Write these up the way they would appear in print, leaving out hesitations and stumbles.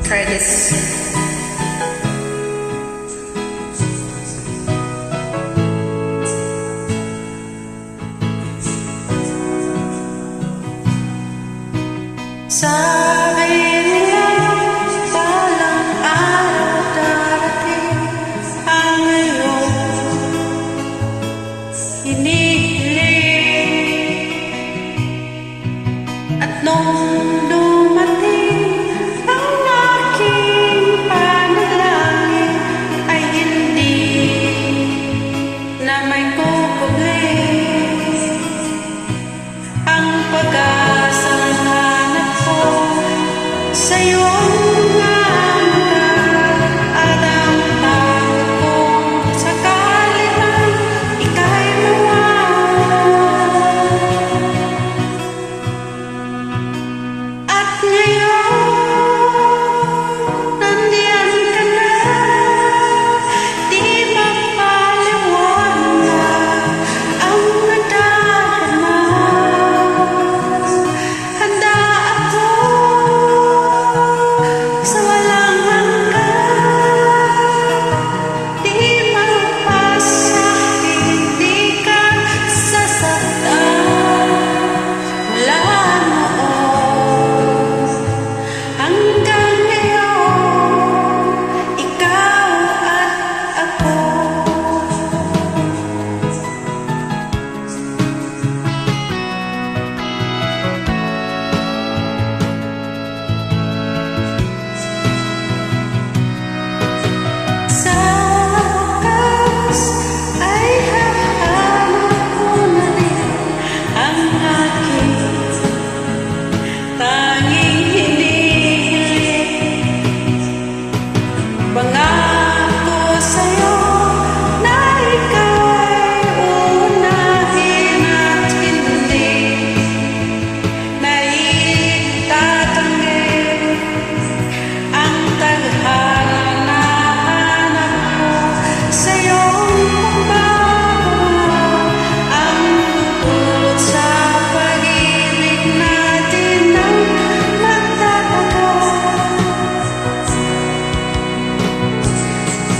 Try this. Sabi nila walang araw darating ang iyong hinihiling, at nung dumating ang aking panalangin ay hindi na may kukubling ang pag-asa sa'yo ang hanggan at ang takot kong sakali man ika'y mawala. At ngayon nandiyan ka na, di mapaliwanag ang nadarama. Handa ako sa walang hanggan, di mapasakit, di ka sasaktan. Mula noon hanggang ngayon, ikaw at ako. Sa wakas ay hahanap ko na rin ang aking tanging hinihiling. Pangako sa'yo na ikaw ay unahin at hindi na itatanggi ang tadhana na hanap ko sa iyong pagbabago, ang tutulot sa pag-ibig natin ng magtatagal.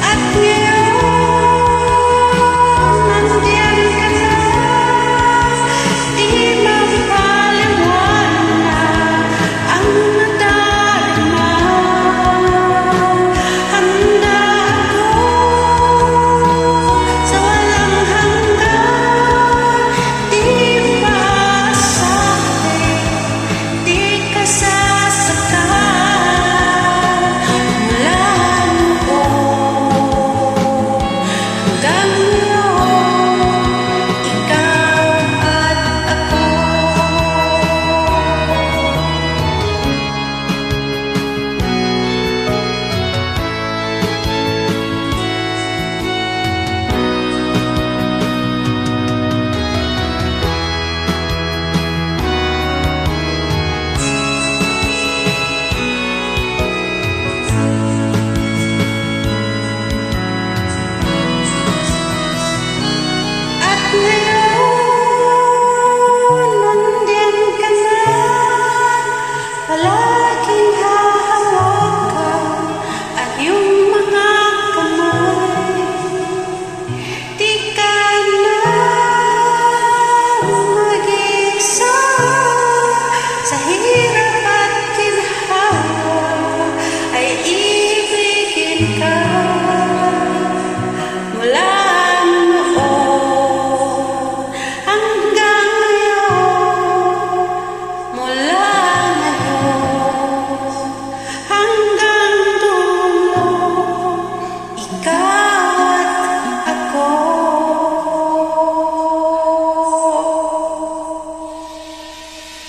At ngayon nandiyan ka na, di mapaliwanag ang nadarama. Handa ako sa walang hanggan, di maasakit, di ka sasaktan. Mula noon hanggang ngayon, ikaw at ako. At ngayon nandiyan ka na, palaging hahawakan ang iyong mga kamay. Di ka na mag-isa sa hirap at ginhawa, ay ibigin ka. Mula noon hanggang ngayon, mula ngayon hanggang dulo, ikaw